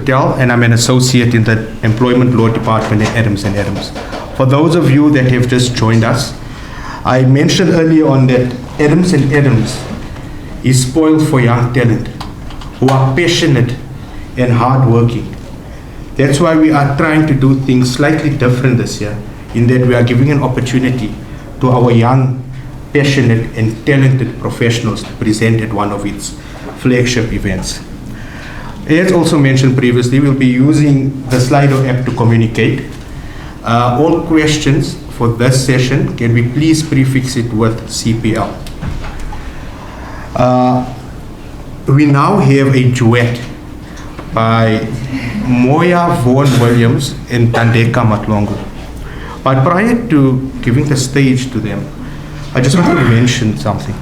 Patel, and I'm an associate in the Employment Law Department at Adams and Adams. For those of you that have just joined us, I mentioned earlier on that Adams and Adams is spoiled for young talent who are passionate and hardworking. That's why we are trying to do things slightly different this year, in that we are giving an opportunity to our young, passionate and talented professionals to present at one of its flagship events. As also mentioned previously, we'll be using the Slido app to communicate. All questions for this session, can we please prefix it with CPL? We now have a duet by Moya Vaughan Williams and Thandeka Matlongo. But prior to giving the stage to them, I just want to mention something.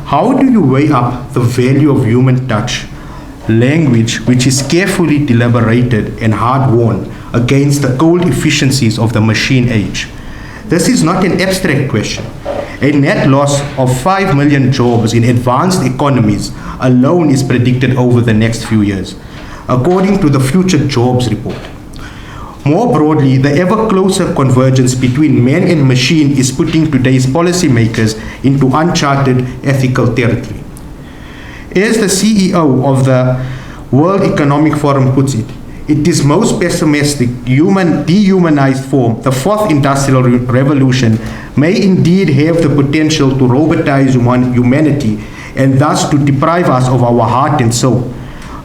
How do you weigh up the value of human touch, language which is carefully deliberated and hard-won against the cold efficiencies of the machine age? This is not an abstract question. A net loss of 5 million jobs in advanced economies alone is predicted over the next few years, according to the Future Jobs Report. More broadly, the ever closer convergence between man and machine is putting today's policymakers into uncharted ethical territory. As the CEO of the World Economic Forum puts it, it is most pessimistic, dehumanized form, the fourth industrial revolution, may indeed have the potential to robotize humanity and thus to deprive us of our heart and soul.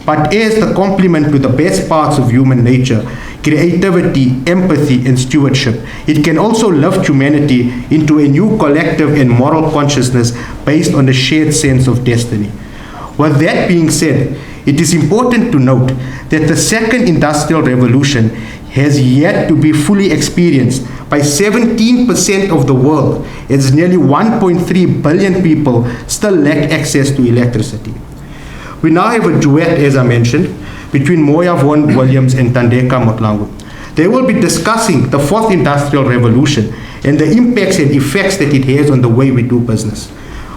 But as the complement to the best parts of human nature, creativity, empathy, and stewardship, it can also lift humanity into a new collective and moral consciousness based on a shared sense of destiny. With that being said, it is important to note that the second industrial revolution has yet to be fully experienced by 17% of the world, as nearly 1.3 billion people still lack access to electricity. We now have a duet, as I mentioned, between Moya Vaughan Williams and Thandeka Matlongo. They will be discussing the fourth industrial revolution and the impacts and effects that it has on the way we do business.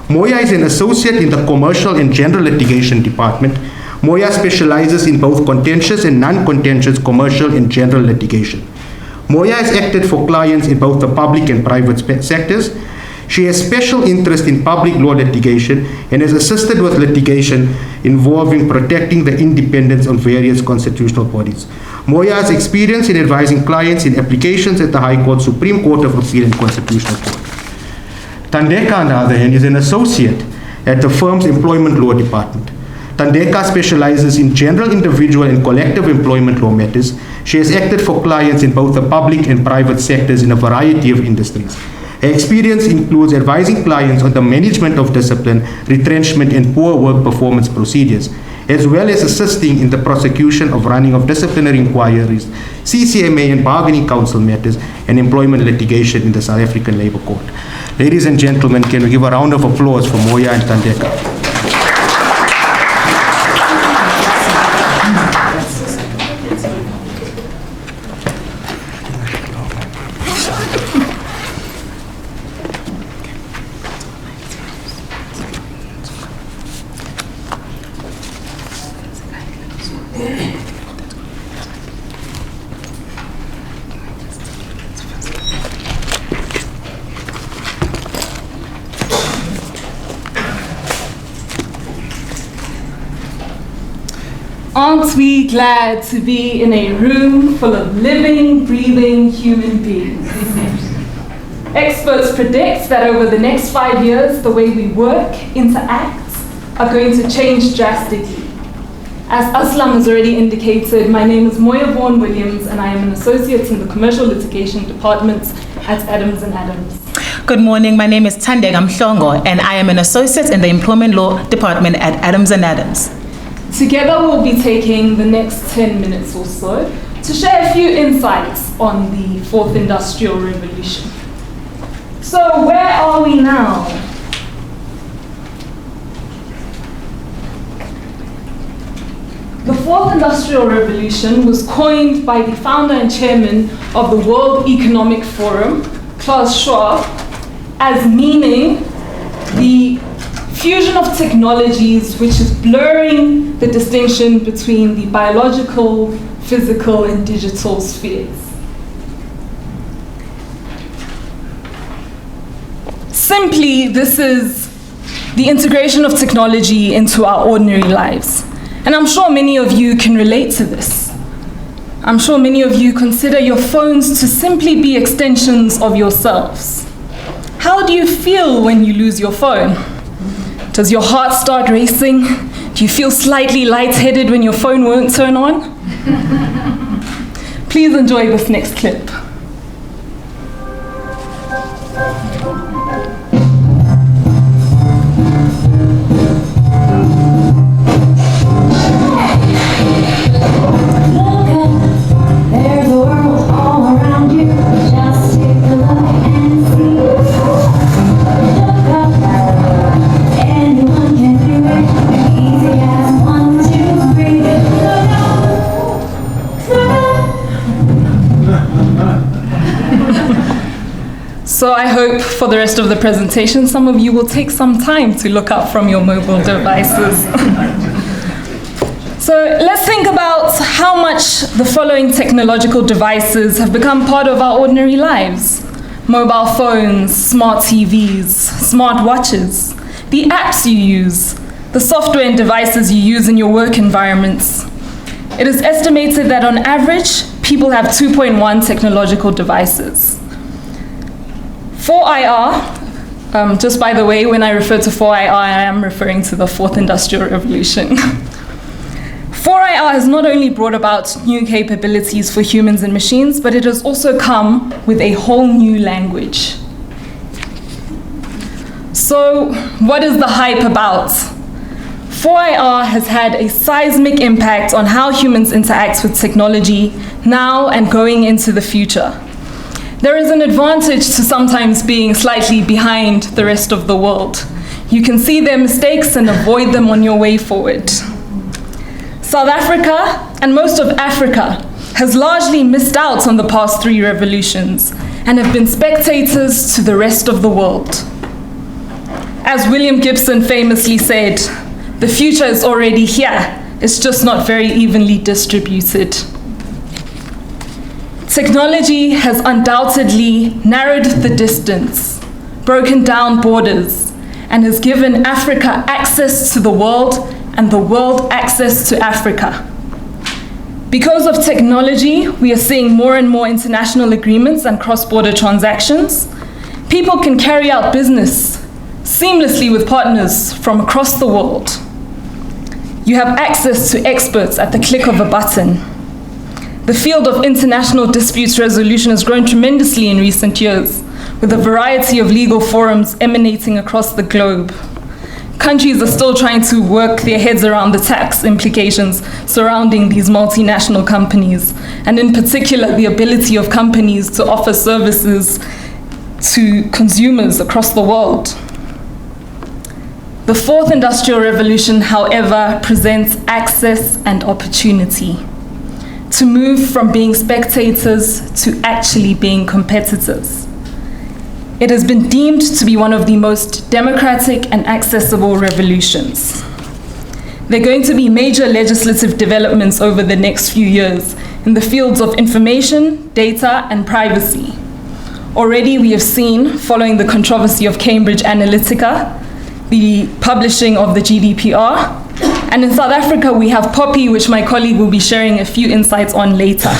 Moya is an associate in the Commercial and General Litigation Department. Moya specializes in both contentious and non-contentious commercial and general litigation. Moya has acted for clients in both the public and private sectors. She has special interest in public law litigation and has assisted with litigation involving protecting the independence of various constitutional bodies. Moya has experience in advising clients in applications at the High Court, Supreme Court of Appeal, and Constitutional Court. Thandeka, on the other hand, is an associate at the firm's Employment Law Department. Thandeka specializes in general, individual, and collective employment law matters. She has acted for clients in both the public and private sectors in a variety of industries. Her experience includes advising clients on the management of discipline, retrenchment, and poor work performance procedures, as well as assisting in the prosecution of running of disciplinary inquiries, CCMA and bargaining council matters, and employment litigation in the South African Labour Court. Ladies and gentlemen, can we give a round of applause for Moya and Thandeka? Aren't we glad to be in a room full of living, breathing human beings? Experts predict that over the next 5 years, the way we work, interact, are going to change drastically. As Aslam has already indicated, my name is Moya Vaughan Williams, and I am an associate in the Commercial Litigation Department at Adams and Adams. Good morning, my name is Thandeka Matlongo, and I am an associate in the Employment Law Department at Adams and Adams. Together we'll be taking the next 10 minutes or so to share a few insights on the fourth industrial revolution. So where are we now? The fourth industrial revolution was coined by the founder and chairman of the World Economic Forum, Klaus Schwab, as meaning the fusion of technologies which is blurring the distinction between the biological, physical, and digital spheres. Simply, this is the integration of technology into our ordinary lives. And I'm sure many of you can relate to this. I'm sure many of you consider your phones to simply be extensions of yourselves. How do you feel when you lose your phone? Does your heart start racing? Do you feel slightly lightheaded when your phone won't turn on? Please enjoy this next clip. So I hope for the rest of the presentation, some of you will take some time to look up from your mobile devices. So let's think about how much the following technological devices have become part of our ordinary lives. Mobile phones, smart TVs, smart watches, the apps you use, the software and devices you use in your work environments. It is estimated that on average, people have 2.1 technological devices. 4IR, just by the way, when I refer to 4IR, I am referring to the Fourth Industrial Revolution. 4IR has not only brought about new capabilities for humans and machines, but it has also come with a whole new language. So, what is the hype about? 4IR has had a seismic impact on how humans interact with technology now and going into the future. There is an advantage to sometimes being slightly behind the rest of the world. You can see their mistakes and avoid them on your way forward. South Africa, and most of Africa, has largely missed out on the past 3 revolutions and have been spectators to the rest of the world. As William Gibson famously said, the future is already here, it's just not very evenly distributed. Technology has undoubtedly narrowed the distance, broken down borders, and has given Africa access to the world and the world access to Africa. Because of technology, we are seeing more and more international agreements and cross-border transactions. People can carry out business seamlessly with partners from across the world. You have access to experts at the click of a button. The field of international disputes resolution has grown tremendously in recent years, with a variety of legal forums emanating across the globe. Countries are still trying to work their heads around the tax implications surrounding these multinational companies, and in particular, the ability of companies to offer services to consumers across the world. The Fourth Industrial Revolution, however, presents access and opportunity to move from being spectators to actually being competitors. It has been deemed to be one of the most democratic and accessible revolutions. There are going to be major legislative developments over the next few years in the fields of information, data, and privacy. Already we have seen, following the controversy of Cambridge Analytica, the publishing of the GDPR, and in South Africa we have POPI, which my colleague will be sharing a few insights on later.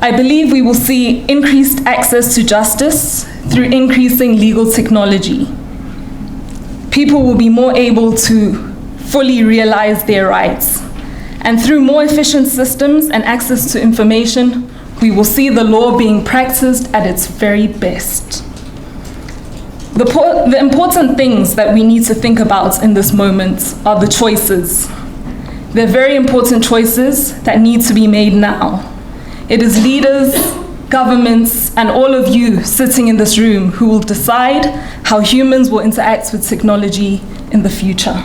I believe we will see increased access to justice through increasing legal technology. People will be more able to fully realize their rights. And through more efficient systems and access to information, we will see the law being practiced at its very best. The important things that we need to think about in this moment are the choices. They're very important choices that need to be made now. It is leaders, governments, and all of you sitting in this room who will decide how humans will interact with technology in the future.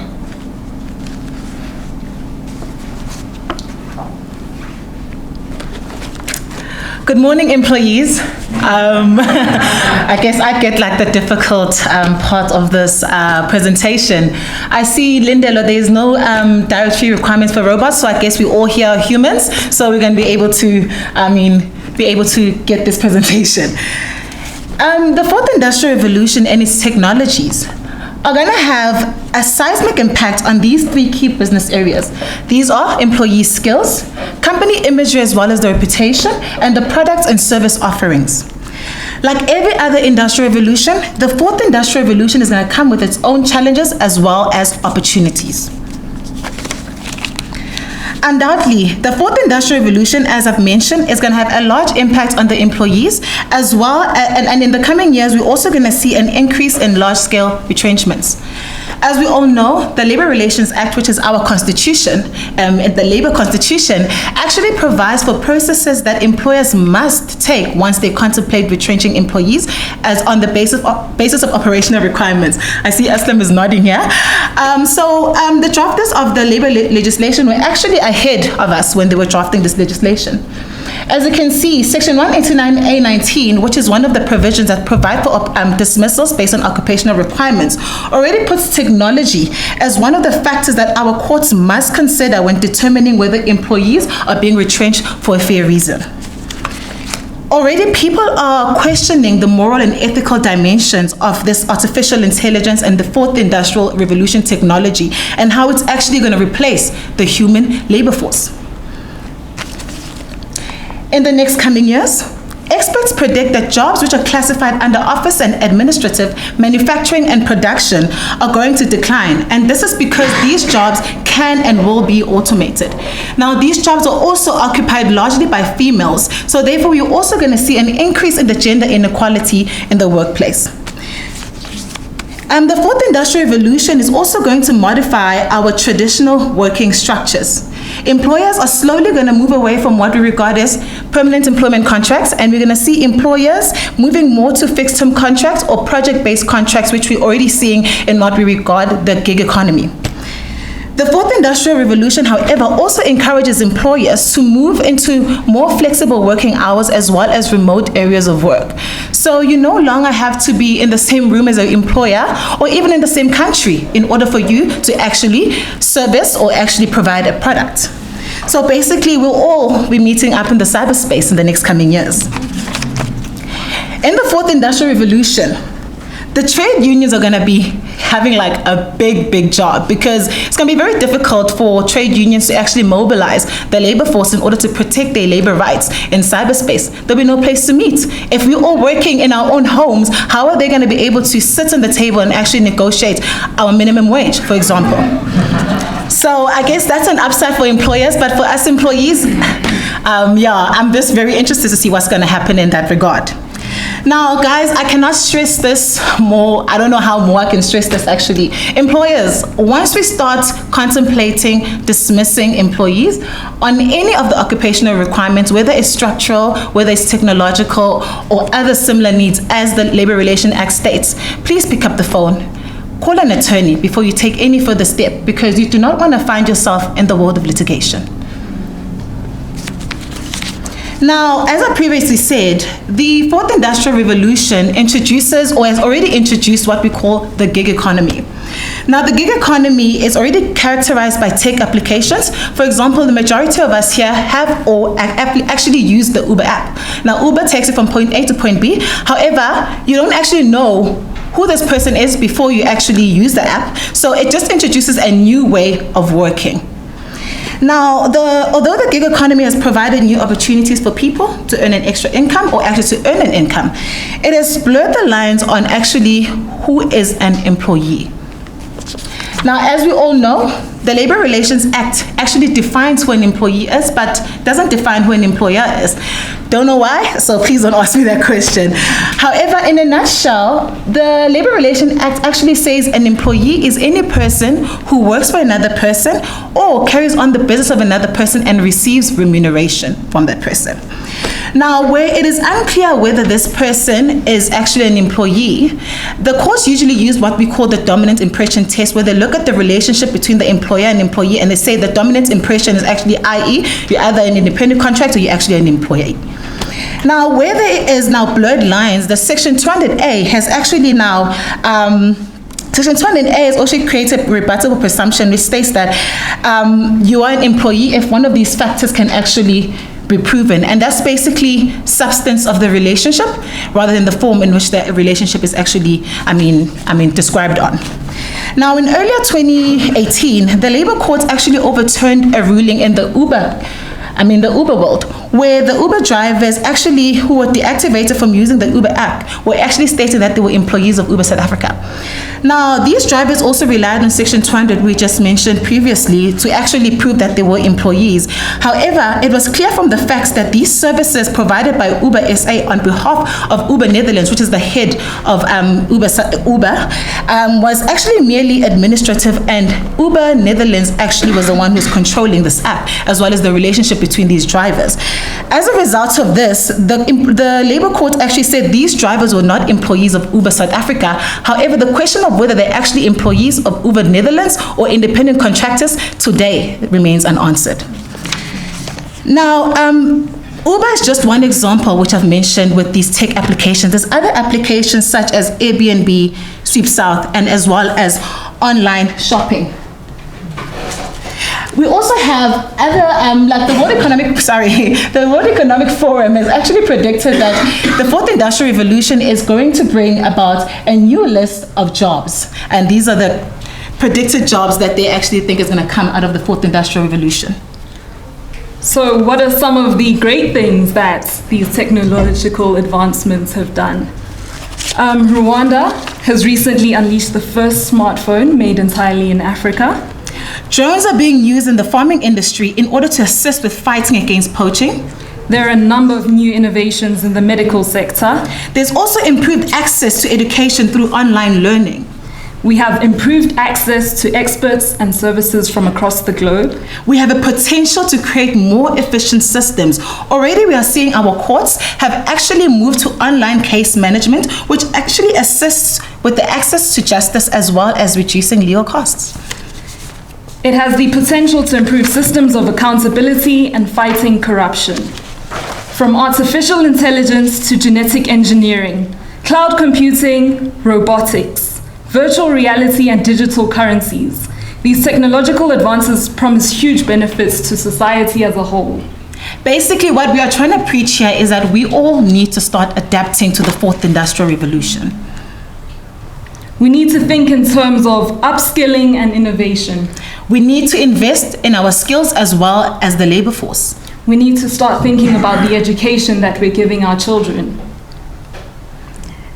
Good morning, employees. I guess I get like the difficult part of this presentation. I see, Lindelo, there's no dietary requirements for robots, so I guess we all here are humans, so we're going to be able to, get this presentation. The fourth industrial revolution and its technologies are going to have a seismic impact on these three key business areas. These are employee skills, company imagery as well as the reputation, and the products and service offerings. Like every other industrial revolution, the fourth industrial revolution is going to come with its own challenges as well as opportunities. Undoubtedly, the fourth industrial revolution, as I've mentioned, is going to have a large impact on the employees as well, and in the coming years, we're also going to see an increase in large-scale retrenchments. As we all know, the Labor Relations Act, which is our constitution, the Labor Constitution, actually provides for processes that employers must take once they contemplate retrenching employees, as on the basis of operational requirements. I see Aslam is nodding here. The drafters of the labor legislation were actually ahead of us when they were drafting this legislation. As you can see, Section 189A19, which is one of the provisions that provide for dismissals based on occupational requirements, already puts technology as one of the factors that our courts must consider when determining whether employees are being retrenched for a fair reason. Already, people are questioning the moral and ethical dimensions of this artificial intelligence and the fourth industrial revolution technology and how it's actually going to replace the human labor force. In the next coming years, experts predict that jobs which are classified under office and administrative, manufacturing and production are going to decline. And this is because these jobs can and will be automated. Now, these jobs are also occupied largely by females. So therefore, we're also going to see an increase in the gender inequality in the workplace. The fourth industrial revolution is also going to modify our traditional working structures. Employers are slowly going to move away from what we regard as permanent employment contracts, and we're going to see employers moving more to fixed-term contracts or project-based contracts, which we're already seeing in what we regard the gig economy. The fourth industrial revolution, however, also encourages employers to move into more flexible working hours as well as remote areas of work. So you no longer have to be in the same room as an employer or even in the same country in order for you to actually service or actually provide a product. So basically, we'll all be meeting up in the cyberspace in the next coming years. In the fourth industrial revolution, the trade unions are going to be having like a big job, because it's going to be very difficult for trade unions to actually mobilize the labor force in order to protect their labor rights in cyberspace. There'll be no place to meet. If we're all working in our own homes, how are they going to be able to sit on the table and actually negotiate our minimum wage, for example? So I guess that's an upside for employers, but for us employees, I'm just very interested to see what's going to happen in that regard. Now, guys, I cannot stress this more. I don't know how more I can stress this, actually. Employers, once we start contemplating dismissing employees on any of the occupational requirements, whether it's structural, whether it's technological, or other similar needs, as the Labor Relations Act states, please pick up the phone. Call an attorney before you take any further step, because you do not want to find yourself in the world of litigation. Now, as I previously said, the fourth industrial revolution introduces or has already introduced what we call the gig economy. Now, the gig economy is already characterized by tech applications. For example, the majority of us here have or actually use the Uber app. Now, Uber takes it from point A to point B. However, you don't actually know who this person is before you actually use the app. So it just introduces a new way of working. Now, although the gig economy has provided new opportunities for people to earn an extra income or actually to earn an income, it has blurred the lines on actually who is an employee. Now, as we all know, the Labor Relations Act actually defines who an employee is, but doesn't define who an employer is. Don't know why, so please don't ask me that question. However, in a nutshell, the Labor Relations Act actually says an employee is any person who works for another person or carries on the business of another person and receives remuneration from that person. Now, where it is unclear whether this person is actually an employee, the courts usually use what we call the dominant impression test, where they look at the relationship between the employer and employee, and they say the dominant impression is actually, i.e., you're either an independent contractor or you're actually an employee. Now, where there is now blurred lines, the Section 200A has actually now Section 200A has also created a rebuttable presumption which states that you are an employee if one of these factors can actually be proven, and that's basically substance of the relationship rather than the form in which the relationship is actually, described on. Now, in earlier 2018, the Labour Court actually overturned a ruling in the Uber world, where the Uber drivers actually who were deactivated from using the Uber app were actually stating that they were employees of Uber South Africa. Now, these drivers also relied on Section 200, we just mentioned previously, to actually prove that they were employees. However, it was clear from the facts that these services provided by Uber SA on behalf of Uber Netherlands, which is the head of Uber, was actually merely administrative, and Uber Netherlands actually was the one who was controlling this app, as well as the relationship between these drivers. As a result of this, the Labour Court actually said these drivers were not employees of Uber South Africa. However, the question of whether they're actually employees of Uber Netherlands or independent contractors today remains unanswered. Now, Uber is just one example which I've mentioned with these tech applications. There's other applications such as Airbnb, Sweep South, and as well as online shopping. We also have other, like the World Economic Forum has actually predicted that the fourth industrial revolution is going to bring about a new list of jobs. And these are the predicted jobs that they actually think is going to come out of the fourth industrial revolution. So what are some of the great things that these technological advancements have done? Rwanda has recently unleashed the first smartphone made entirely in Africa. Drones are being used in the farming industry in order to assist with fighting against poaching. There are a number of new innovations in the medical sector. There's also improved access to education through online learning. We have improved access to experts and services from across the globe. We have a potential to create more efficient systems. Already we are seeing our courts have actually moved to online case management, which actually assists with the access to justice as well as reducing legal costs. It has the potential to improve systems of accountability and fighting corruption. From artificial intelligence to genetic engineering, cloud computing, robotics, virtual reality and digital currencies, these technological advances promise huge benefits to society as a whole. Basically, what we are trying to preach here is that we all need to start adapting to the fourth industrial revolution. We need to think in terms of upskilling and innovation. We need to invest in our skills as well as the labor force. We need to start thinking about the education that we're giving our children.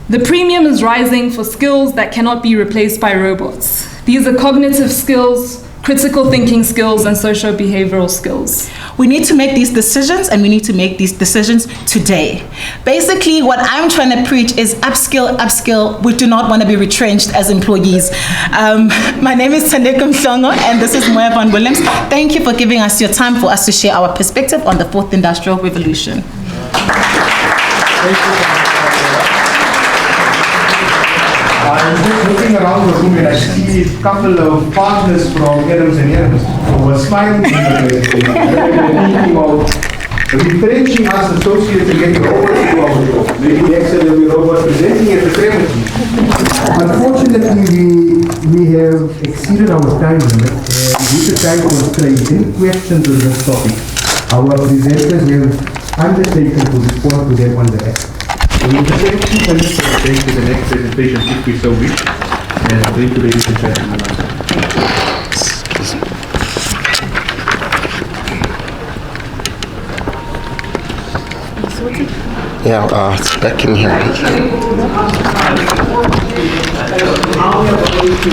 The premium is rising for skills that cannot be replaced by robots. These are cognitive skills, critical thinking skills, and socio-behavioral skills. We need to make these decisions, and we need to make these decisions today. Basically, what I'm trying to preach is upskill. We do not want to be retrenched as employees. My name is Thandeka Mhlongo, and this is Moya Von Williams. Thank you for giving us your time for us to share our perspective on the fourth industrial revolution. I'm just looking around the room and I see a couple of partners from Adams and Adams who are smiling in the thinking of retrenching us associates and getting robots to do our job. Maybe next year there will be robots presenting at the ceremony. Unfortunately, we have exceeded our time limit, and due to time constraints, any questions on this topic, our presenters have undertaken to respond to them on the app. We will take 2 minutes to take to the next presentation if we so wish. And thank you, ladies and gentlemen. Yeah, it's back in here. How we are going to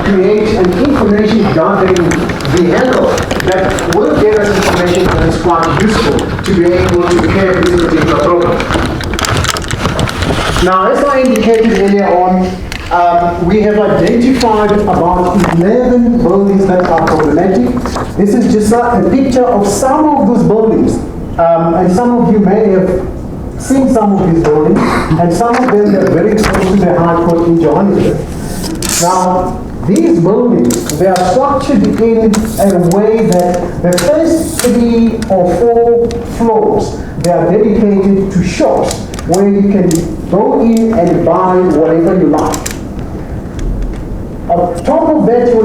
create an information gathering vehicle that will give us information that is quite useful to be able to care this particular program. Now, as I indicated earlier on, we have identified about 11 buildings that are problematic. This is just a picture of some of those buildings. And some of you may have seen some of these buildings, and some of them are very close to the High Court in Johannesburg. Now, These buildings, they are structured in a way that the first 3 or 4 floors, they are dedicated to shops where you can go in and buy whatever you like. On top of that, you will